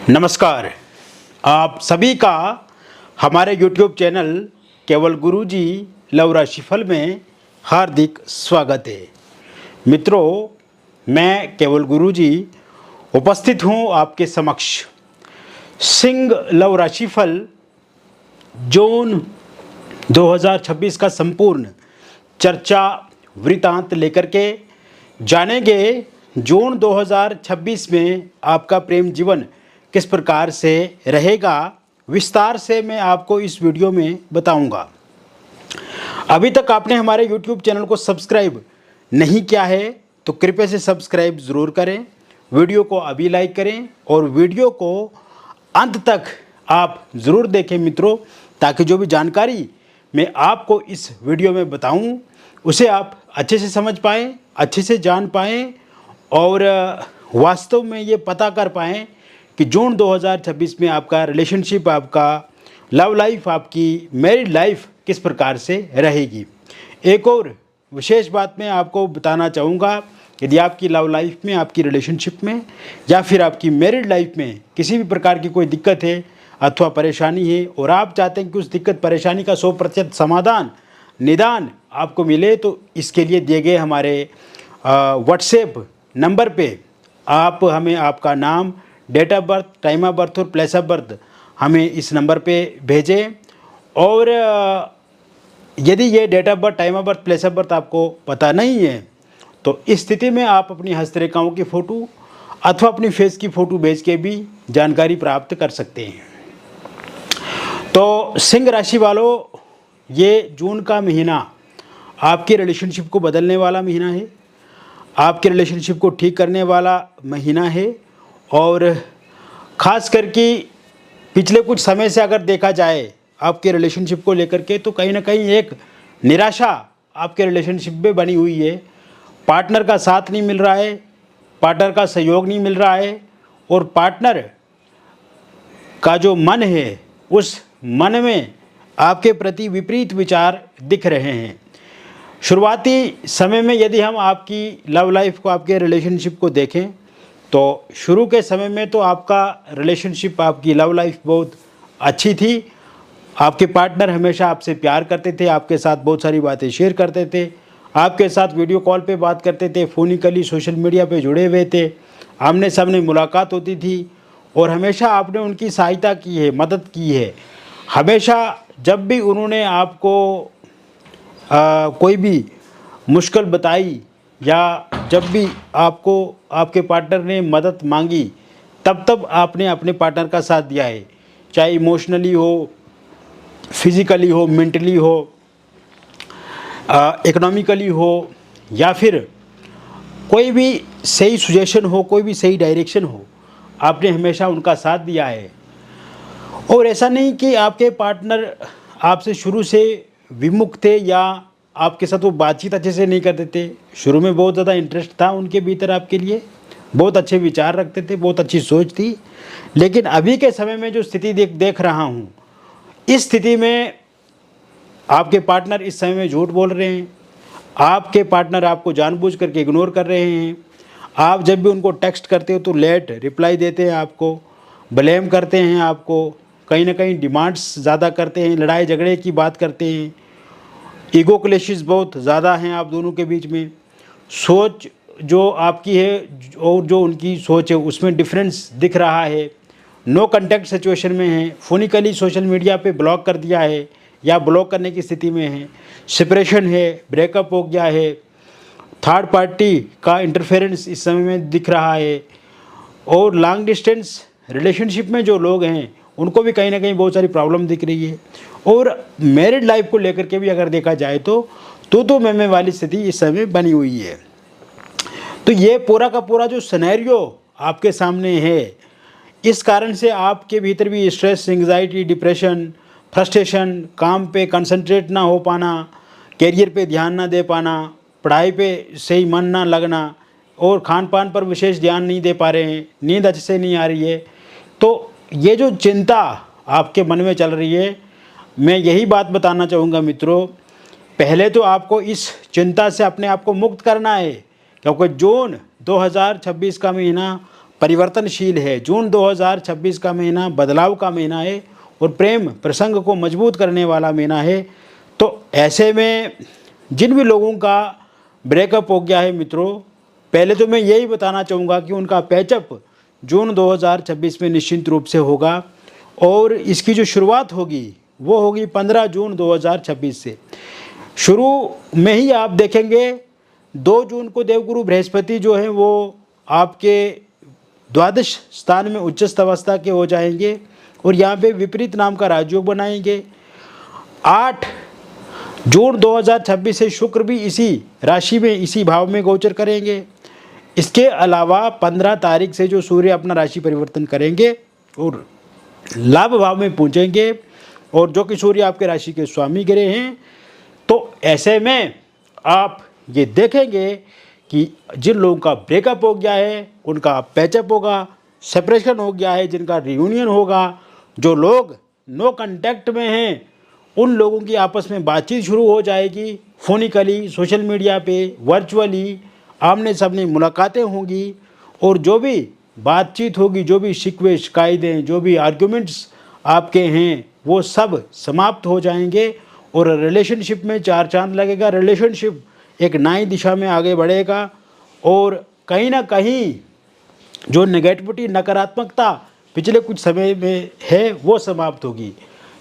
नमस्कार। आप सभी का हमारे YouTube चैनल केवल गुरुजी लव राशिफल में हार्दिक स्वागत है। मित्रों, मैं केवल गुरुजी उपस्थित हूँ आपके समक्ष सिंह लव राशिफल जून 2026 का संपूर्ण चर्चा वृतांत लेकर के जानेंगे। जून 2026 में आपका प्रेम जीवन किस प्रकार से रहेगा, विस्तार से मैं आपको इस वीडियो में बताऊंगा। अभी तक आपने हमारे YouTube चैनल को सब्सक्राइब नहीं किया है तो कृपया से सब्सक्राइब ज़रूर करें, वीडियो को अभी लाइक करें और वीडियो को अंत तक आप ज़रूर देखें मित्रों, ताकि जो भी जानकारी मैं आपको इस वीडियो में बताऊं उसे आप अच्छे से समझ पाएँ, अच्छे से जान पाएँ और वास्तव में ये पता कर पाएँ कि जून 2026 में आपका रिलेशनशिप, आपका लव लाइफ, आपकी मैरिड लाइफ किस प्रकार से रहेगी। एक और विशेष बात मैं आपको बताना चाहूँगा, यदि आपकी लव लाइफ में, आपकी रिलेशनशिप में या फिर आपकी मैरिड लाइफ में किसी भी प्रकार की कोई दिक्कत है अथवा परेशानी है और आप चाहते हैं कि उस दिक्कत परेशानी का 100% समाधान, निदान आपको मिले, तो इसके लिए दिए गए हमारे व्हाट्सएप नंबर पे आप हमें आपका नाम, date of birth, time of birth और प्लेस ऑफ बर्थ हमें इस नंबर पे भेजें। और यदि ये date of birth, time of birth, place of birth आपको पता नहीं है तो इस स्थिति में आप अपनी हस्तरेखाओं की फ़ोटो अथवा अपनी फेस की फ़ोटो भेज के भी जानकारी प्राप्त कर सकते हैं। तो सिंह राशि वालों, ये जून का महीना आपके रिलेशनशिप को बदलने वाला महीना है, आपके रिलेशनशिप को ठीक करने वाला महीना है। और ख़ास करके पिछले कुछ समय से अगर देखा जाए आपके रिलेशनशिप को लेकर के, तो कहीं ना कहीं एक निराशा आपके रिलेशनशिप में बनी हुई है। पार्टनर का साथ नहीं मिल रहा है, पार्टनर का सहयोग नहीं मिल रहा है और पार्टनर का जो मन है उस मन में आपके प्रति विपरीत विचार दिख रहे हैं। शुरुआती समय में यदि हम आपकी लव लाइफ को, आपके रिलेशनशिप को देखें तो शुरू के समय में तो आपका रिलेशनशिप, आपकी लव लाइफ बहुत अच्छी थी। आपके पार्टनर हमेशा आपसे प्यार करते थे, आपके साथ बहुत सारी बातें शेयर करते थे, आपके साथ वीडियो कॉल पे बात करते थे, फ़ोनिकली सोशल मीडिया पे जुड़े हुए थे, आमने सामने मुलाकात होती थी और हमेशा आपने उनकी सहायता की है, मदद की है। हमेशा जब भी उन्होंने आपको कोई भी मुश्किल बताई या जब भी आपको आपके पार्टनर ने मदद मांगी, तब आपने अपने पार्टनर का साथ दिया है, चाहे इमोशनली हो, फिज़िकली हो, मेंटली हो, इकोनॉमिकली हो या फिर कोई भी सही सुजेशन हो, कोई भी सही डायरेक्शन हो, आपने हमेशा उनका साथ दिया है। और ऐसा नहीं कि आपके पार्टनर आपसे शुरू से विमुख थे या आपके साथ वो बातचीत अच्छे से नहीं करते थे। शुरू में बहुत ज़्यादा इंटरेस्ट था उनके भीतर आपके लिए, बहुत अच्छे विचार रखते थे, बहुत अच्छी सोच थी। लेकिन अभी के समय में जो स्थिति देख रहा हूँ, इस स्थिति में आपके पार्टनर इस समय में झूठ बोल रहे हैं, आपके पार्टनर आपको जानबूझ करके इग्नोर कर रहे हैं। आप जब भी उनको टेक्स्ट करते हो तो लेट रिप्लाई देते हैं, आपको ब्लेम करते हैं, आपको कहीं ना कहीं डिमांड्स ज़्यादा करते हैं, लड़ाई झगड़े की बात करते हैं। ईगो क्लैशेस बहुत ज़्यादा हैं आप दोनों के बीच में। सोच जो आपकी है और जो उनकी सोच है उसमें डिफरेंस दिख रहा है। नो कांटेक्ट सिचुएशन में है, फ़ोनिकली सोशल मीडिया पे ब्लॉक कर दिया है या ब्लॉक करने की स्थिति में है। सेपरेशन है, ब्रेकअप हो गया है, थर्ड पार्टी का इंटरफेरेंस इस समय में दिख रहा है। और लॉन्ग डिस्टेंस रिलेशनशिप में जो लोग हैं उनको भी कहीं ना कहीं बहुत सारी प्रॉब्लम दिख रही है। और मैरिड लाइफ को लेकर के भी अगर देखा जाए तो मैं वाली स्थिति इस समय बनी हुई है। तो ये पूरा का पूरा जो सिनेरियो आपके सामने है, इस कारण से आपके भीतर भी स्ट्रेस, एंग्जाइटी, डिप्रेशन, फ्रस्ट्रेशन, काम पे कंसंट्रेट ना हो पाना, कैरियर पे ध्यान ना दे पाना, पढ़ाई पे सही मन ना लगना और खान पान पर विशेष ध्यान नहीं दे पा रहे हैं, नींद अच्छे से नहीं आ रही है। तो ये जो चिंता आपके मन में चल रही है, मैं यही बात बताना चाहूँगा मित्रों, पहले तो आपको इस चिंता से अपने आप को मुक्त करना है, क्योंकि जून 2026 का महीना परिवर्तनशील है। जून 2026 का महीना बदलाव का महीना है और प्रेम प्रसंग को मजबूत करने वाला महीना है। तो ऐसे में जिन भी लोगों का ब्रेकअप हो गया है मित्रों, पहले तो मैं यही बताना चाहूँगा कि उनका पैचअप जून 2026 में निश्चित रूप से होगा और इसकी जो शुरुआत होगी वो होगी 15 जून 2026 से। शुरू में ही आप देखेंगे 2 जून को देवगुरु बृहस्पति जो है वो आपके द्वादश स्थान में उच्चस्थ अवस्था के हो जाएंगे और यहाँ पे विपरीत नाम का राजयोग बनाएंगे। 8 जून 2026 से शुक्र भी इसी राशि में इसी भाव में गोचर करेंगे। इसके अलावा 15 तारीख से जो सूर्य अपना राशि परिवर्तन करेंगे और लाभ भाव में पहुँचेंगे और जो कि सूर्य आपके राशि के स्वामी ग्रह हैं। तो ऐसे में आप ये देखेंगे कि जिन लोगों का ब्रेकअप हो गया है उनका पैचअप होगा, सेपरेशन हो गया है जिनका रियूनियन होगा, जो लोग नो कांटेक्ट में हैं उन लोगों की आपस में बातचीत शुरू हो जाएगी, फोनिकली, सोशल मीडिया पे, वर्चुअली आमने सामने मुलाकातें होंगी और जो भी बातचीत होगी, जो भी शिकवे शिकायतें, जो भी आर्ग्यूमेंट्स आपके हैं वो सब समाप्त हो जाएंगे और रिलेशनशिप में 4 चांद लगेगा। रिलेशनशिप एक नई दिशा में आगे बढ़ेगा और कहीं ना कहीं जो नेगेटिविटी, नकारात्मकता पिछले कुछ समय में है वो समाप्त होगी,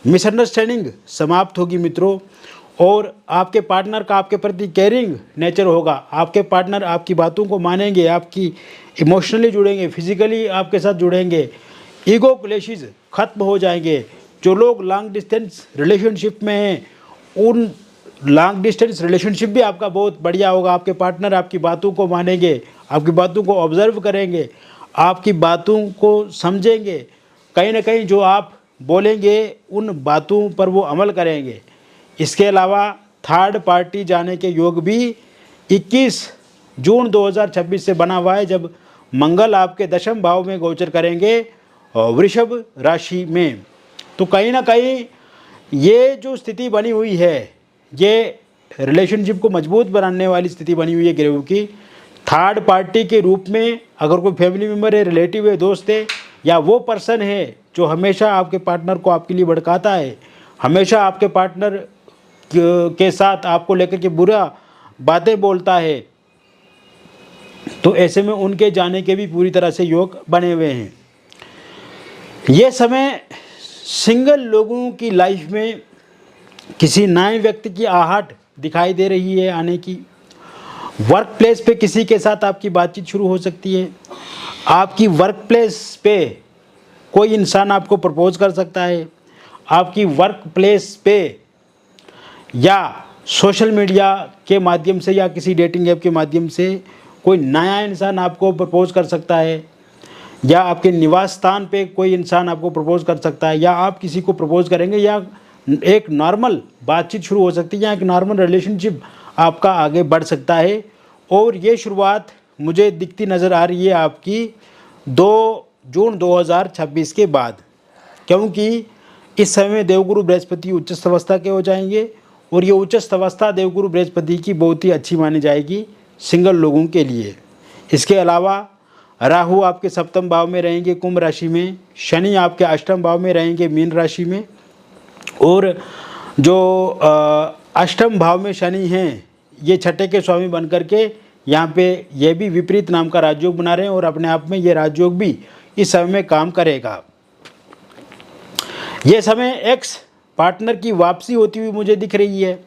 मिसअंडरस्टैंडिंग समाप्त होगी मित्रों। और आपके पार्टनर का आपके प्रति केयरिंग नेचर होगा, आपके पार्टनर आपकी बातों को मानेंगे, आपकी इमोशनली जुड़ेंगे, फिजिकली आपके साथ जुड़ेंगे, ईगो क्लैशेस खत्म हो जाएंगे। जो लोग लॉन्ग डिस्टेंस रिलेशनशिप में हैं उन लॉन्ग डिस्टेंस रिलेशनशिप भी आपका बहुत बढ़िया होगा। आपके पार्टनर आपकी बातों को मानेंगे, आपकी बातों को ऑब्जर्व करेंगे, आपकी बातों को समझेंगे, कहीं ना कहीं जो आप बोलेंगे उन बातों पर वो अमल करेंगे। इसके अलावा थर्ड पार्टी जाने के योग भी 21 जून 2026 से बना हुआ है, जब मंगल आपके दशम भाव में गोचर करेंगे वृषभ राशि में। तो कहीं ना कहीं ये जो स्थिति बनी हुई है ये रिलेशनशिप को मजबूत बनाने वाली स्थिति बनी हुई है ग्रहों की। थर्ड पार्टी के रूप में अगर कोई फैमिली मेम्बर है, रिलेटिव है, दोस्त है या वो पर्सन है जो हमेशा आपके पार्टनर को आपके लिए भड़काता है, हमेशा आपके पार्टनर के साथ आपको लेकर के बुरा बातें बोलता है, तो ऐसे में उनके जाने के भी पूरी तरह से योग बने हुए हैं। ये समय सिंगल लोगों की लाइफ में किसी नए व्यक्ति की आहट दिखाई दे रही है आने की। वर्क प्लेस पे किसी के साथ आपकी बातचीत शुरू हो सकती है। आपकी वर्क प्लेस पे कोई इंसान आपको प्रपोज कर सकता है। आपकी वर्क प्लेस पे या सोशल मीडिया के माध्यम से या किसी डेटिंग ऐप के माध्यम से कोई नया इंसान आपको प्रपोज कर सकता है, या आपके निवास स्थान पे कोई इंसान आपको प्रपोज कर सकता है, या आप किसी को प्रपोज करेंगे, या एक नॉर्मल बातचीत शुरू हो सकती है, या एक नॉर्मल रिलेशनशिप आपका आगे बढ़ सकता है। और ये शुरुआत मुझे दिखती नज़र आ रही है आपकी 2 जून 2026 के बाद, क्योंकि इस समय देवगुरु बृहस्पति उच्चस्थ अवस्था के हो जाएंगे और ये उच्चस्थ अवस्था देवगुरु बृहस्पति की बहुत ही अच्छी मानी जाएगी सिंगल लोगों के लिए। इसके अलावा राहु आपके सप्तम भाव में रहेंगे कुंभ राशि में, शनि आपके अष्टम भाव में रहेंगे मीन राशि में, और जो अष्टम भाव में शनि हैं ये छठे के स्वामी बन करके यहाँ पे ये भी विपरीत नाम का राजयोग बना रहे हैं और अपने आप में ये राजयोग भी इस समय में काम करेगा। ये समय एक्स पार्टनर की वापसी होती हुई मुझे दिख रही है।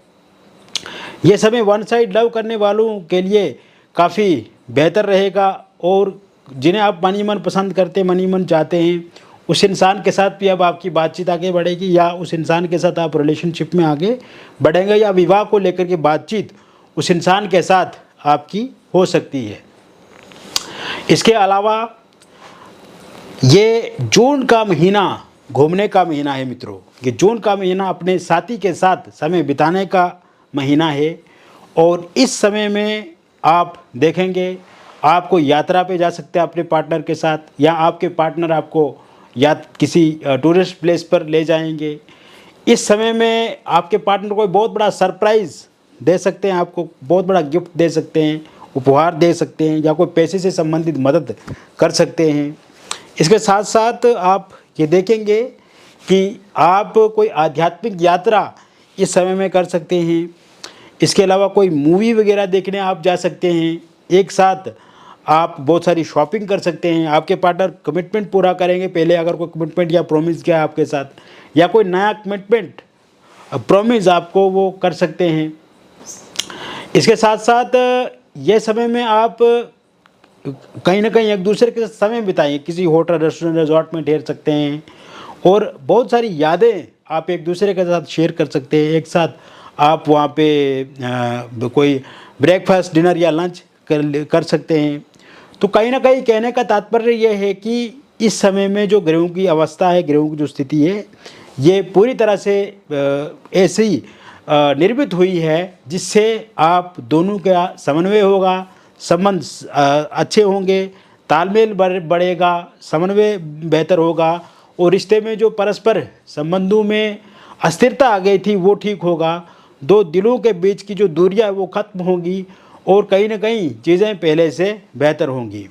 ये समय वन साइड लव करने वालों के लिए काफ़ी बेहतर रहेगा और जिन्हें आप मनी मन पसंद करते हैं, मनी मन चाहते हैं, उस इंसान के साथ भी अब आपकी बातचीत आगे बढ़ेगी, या उस इंसान के साथ आप रिलेशनशिप में आगे बढ़ेंगे, या विवाह को लेकर के बातचीत उस इंसान के साथ आपकी हो सकती है। इसके अलावा ये जून का महीना घूमने का महीना है मित्रों। ये जून का महीना अपने साथी के साथ समय बिताने का महीना है और इस समय में आप देखेंगे आपको यात्रा पे जा सकते हैं अपने पार्टनर के साथ, या आपके पार्टनर आपको या किसी टूरिस्ट प्लेस पर ले जाएंगे। इस समय में आपके पार्टनर को बहुत बड़ा सरप्राइज़ दे सकते हैं, आपको बहुत बड़ा गिफ्ट दे सकते हैं उपहार दे सकते हैं या कोई पैसे से संबंधित मदद कर सकते हैं। इसके साथ साथ आप ये देखेंगे कि आप कोई आध्यात्मिक यात्रा इस समय में कर सकते हैं। इसके अलावा कोई मूवी वगैरह देखने आप जा सकते हैं। एक साथ आप बहुत सारी शॉपिंग कर सकते हैं। आपके पार्टनर कमिटमेंट पूरा करेंगे, पहले अगर कोई कमिटमेंट या प्रॉमिस किया आपके साथ, या कोई नया कमिटमेंट प्रॉमिस आपको वो कर सकते हैं। इसके साथ साथ ये समय में आप कहीं ना कहीं एक दूसरे के साथ समय बिताएं, किसी होटल, रेस्टोरेंट, रिजॉर्ट में ठहर सकते हैं और बहुत सारी यादें आप एक दूसरे के साथ शेयर कर सकते हैं। एक साथ आप वहाँ पे कोई ब्रेकफास्ट, डिनर या लंच कर सकते हैं। तो कहीं ना कहीं कहने का तात्पर्य यह है कि इस समय में जो ग्रहों की अवस्था है, ग्रहों की जो स्थिति है, ये पूरी तरह से ऐसी निर्मित हुई है जिससे आप दोनों का समन्वय होगा, संबंध अच्छे होंगे, तालमेल बढ़ेगा, समन्वय बेहतर होगा और रिश्ते में जो परस्पर संबंधों में अस्थिरता आ गई थी वो ठीक होगा। दो दिलों के बीच की जो दूरियां वो खत्म होंगी और कहीं ना कहीं चीज़ें पहले से बेहतर होंगी।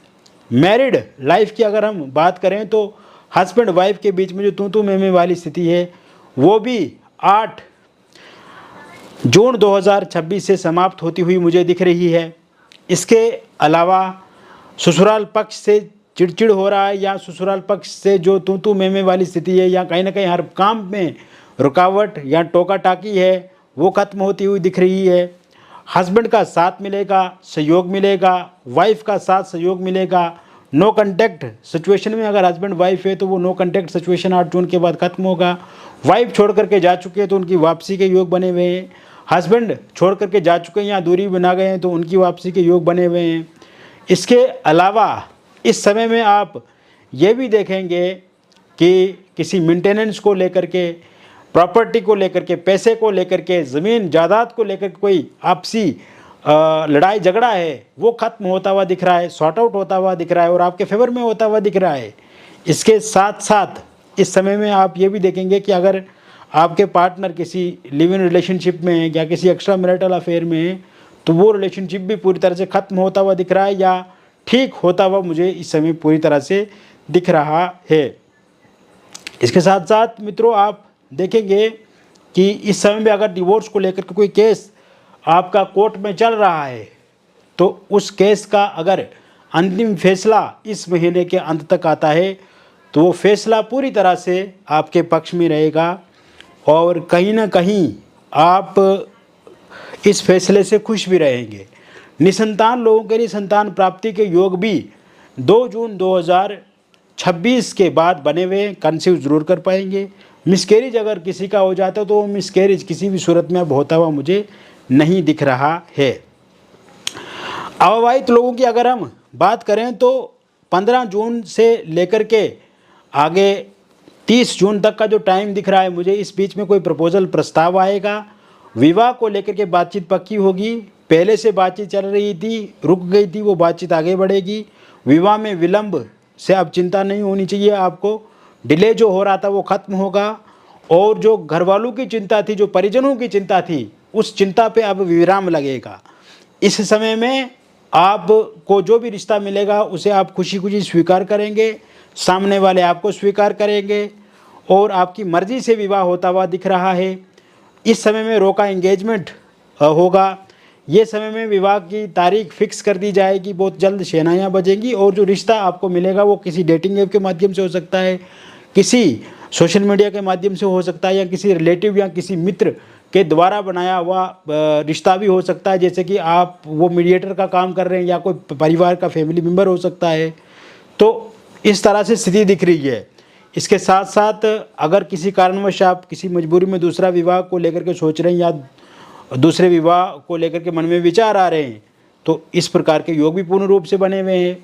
मैरिड लाइफ की अगर हम बात करें तो हस्बैंड वाइफ के बीच में जो तू मैं वाली स्थिति है वो भी 8 जून 2026 से समाप्त होती हुई मुझे दिख रही है। इसके अलावा ससुराल पक्ष से चिड़चिड़ हो रहा है या ससुराल पक्ष से जो तू मैं वाली स्थिति है या कहीं ना कहीं हर काम में रुकावट या टोका टाकी है वो खत्म होती हुई दिख रही है। हस्बैंड का साथ मिलेगा, सहयोग मिलेगा, वाइफ का साथ सहयोग मिलेगा। नो कंटेक्ट सिचुएशन में अगर हस्बैंड वाइफ है तो वो नो कंटेक्ट सिचुएशन 8 जून के बाद खत्म होगा। वाइफ छोड़ करके जा चुके हैं तो उनकी वापसी के योग बने हुए हैं। हस्बैंड छोड़ करके जा चुके हैं या दूरी बना गए हैं तो उनकी वापसी के योग बने हुए हैं। इसके अलावा इस समय में आप ये भी देखेंगे कि किसी मेंटेनेंस को लेकर के, प्रॉपर्टी को लेकर के, पैसे को लेकर के, ज़मीन जायदाद को लेकर कोई आपसी लड़ाई झगड़ा है वो खत्म होता हुआ दिख रहा है, सॉर्ट आउट होता हुआ दिख रहा है और आपके फेवर में होता हुआ दिख रहा है। इसके साथ साथ इस समय में आप ये भी देखेंगे कि अगर आपके पार्टनर किसी लिव इन रिलेशनशिप में है या किसी एक्स्ट्रा मैरिटल अफेयर में है तो वो रिलेशनशिप भी पूरी तरह से ख़त्म होता हुआ दिख रहा है या ठीक होता हुआ मुझे इस समय पूरी तरह से दिख रहा है। इसके साथ साथ मित्रों आप देखेंगे कि इस समय में अगर डिवोर्स को लेकर के कोई केस आपका कोर्ट में चल रहा है तो उस केस का अगर अंतिम फैसला इस महीने के अंत तक आता है तो वो फैसला पूरी तरह से आपके पक्ष में रहेगा और कहीं ना कहीं आप इस फैसले से खुश भी रहेंगे। निसंतान लोगों के लिए संतान प्राप्ति के योग भी 2 जून 2026 के बाद बने हुए, कंसीव जरूर कर पाएंगे। मिसकैरेज अगर किसी का हो जाता है तो वो मिसकैरेज किसी भी सूरत में अब होता हुआ मुझे नहीं दिख रहा है। अविवाहित लोगों की अगर हम बात करें तो 15 जून से लेकर के आगे 30 जून तक का जो टाइम दिख रहा है मुझे, इस बीच में कोई प्रपोजल प्रस्ताव आएगा। विवाह को लेकर के बातचीत पक्की होगी। पहले से बातचीत चल रही थी, रुक गई थी, वो बातचीत आगे बढ़ेगी। विवाह में विलंब से अब चिंता नहीं होनी चाहिए आपको। डिले जो हो रहा था वो खत्म होगा और जो घर वालों की चिंता थी, जो परिजनों की चिंता थी, उस चिंता पे अब विराम लगेगा। इस समय में आपको जो भी रिश्ता मिलेगा उसे आप खुशी खुशी स्वीकार करेंगे, सामने वाले आपको स्वीकार करेंगे और आपकी मर्जी से विवाह होता हुआ दिख रहा है। इस समय में रोका एंगेजमेंट होगा। ये समय में विवाह की तारीख फिक्स कर दी जाएगी, बहुत जल्द शहनाइयाँ बजेंगी और जो रिश्ता आपको मिलेगा वो किसी डेटिंग ऐप के माध्यम से हो सकता है, किसी सोशल मीडिया के माध्यम से हो सकता है या किसी रिलेटिव या किसी मित्र के द्वारा बनाया हुआ रिश्ता भी हो सकता है, जैसे कि आप वो मीडिएटर का काम कर रहे हैं या कोई परिवार का फैमिली मेम्बर हो सकता है। तो इस तरह से स्थिति दिख रही है। इसके साथ साथ अगर किसी कारणवश आप किसी मजबूरी में दूसरा विवाह को लेकर के सोच रहे हैं या दूसरे विवाह को लेकर के मन में विचार आ रहे हैं तो इस प्रकार के योग भी पूर्ण रूप से बने हुए हैं।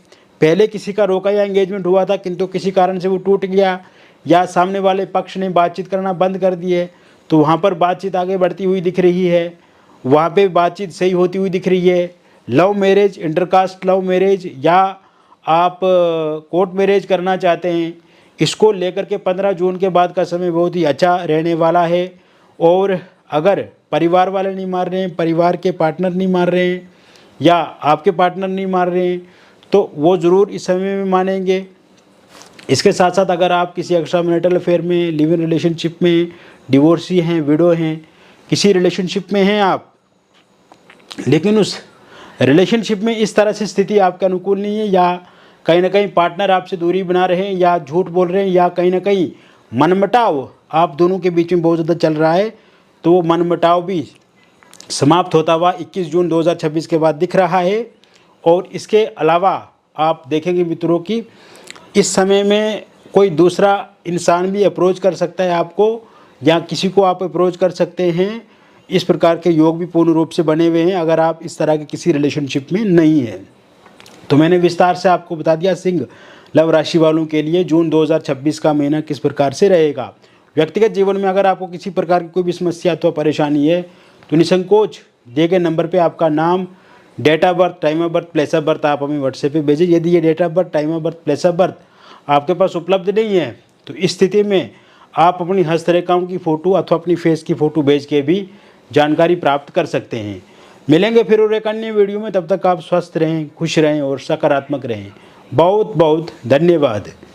पहले किसी का रोका या एंगेजमेंट हुआ था किंतु किसी कारण से वो टूट गया या सामने वाले पक्ष ने बातचीत करना बंद कर दिए तो वहाँ पर बातचीत आगे बढ़ती हुई दिख रही है, वहाँ पे बातचीत सही होती हुई दिख रही है। Love marriage, intercaste love marriage या आप कोर्ट मैरिज करना चाहते हैं, इसको लेकर के 15 जून के बाद का समय बहुत ही अच्छा रहने वाला है। और अगर परिवार वाले नहीं मान रहे हैं, परिवार के पार्टनर नहीं मान रहे हैं या आपके पार्टनर नहीं मान रहे हैं तो वो ज़रूर इस समय में मानेंगे। इसके साथ साथ अगर आप किसी एक्स्ट्रा मैरिटल अफेयर में, लिव इन रिलेशनशिप में, डिवोर्सी हैं, विडो हैं, किसी रिलेशनशिप में हैं आप, लेकिन उस रिलेशनशिप में इस तरह से स्थिति आपके अनुकूल नहीं है, या कहीं ना कहीं पार्टनर आपसे दूरी बना रहे हैं, या झूठ बोल रहे हैं, या कहीं ना कहीं मनमुटाव आप दोनों के बीच में बहुत ज़्यादा चल रहा है, तो वो मनमुटाव भी समाप्त होता हुआ 21 जून 2026 के बाद दिख रहा है। और इसके अलावा आप देखेंगे मित्रों कि इस समय में कोई दूसरा इंसान भी अप्रोच कर सकता है आपको, या किसी को आप अप्रोच कर सकते हैं। इस प्रकार के योग भी पूर्ण रूप से बने हुए हैं अगर आप इस तरह के किसी रिलेशनशिप में नहीं हैं। तो मैंने विस्तार से आपको बता दिया सिंह लव राशि वालों के लिए जून 2026 का महीना किस प्रकार से रहेगा। व्यक्तिगत जीवन में अगर आपको किसी प्रकार की कोई भी समस्या अथवा परेशानी है तो निसंकोच दिए गए नंबर पे आपका नाम, date of birth, time of birth, place of birth आप हमें व्हाट्सएप पे भेजें। यदि ये date of birth, time of birth, place of birth आपके पास उपलब्ध नहीं है तो इस स्थिति में आप अपनी हस्तरेखाओं की फ़ोटो अथवा अपनी फेस की फ़ोटो भेज के भी जानकारी प्राप्त कर सकते हैं। मिलेंगे फिर और एक अन्य वीडियो में, तब तक आप स्वस्थ रहें, खुश रहें और सकारात्मक रहें। बहुत बहुत धन्यवाद।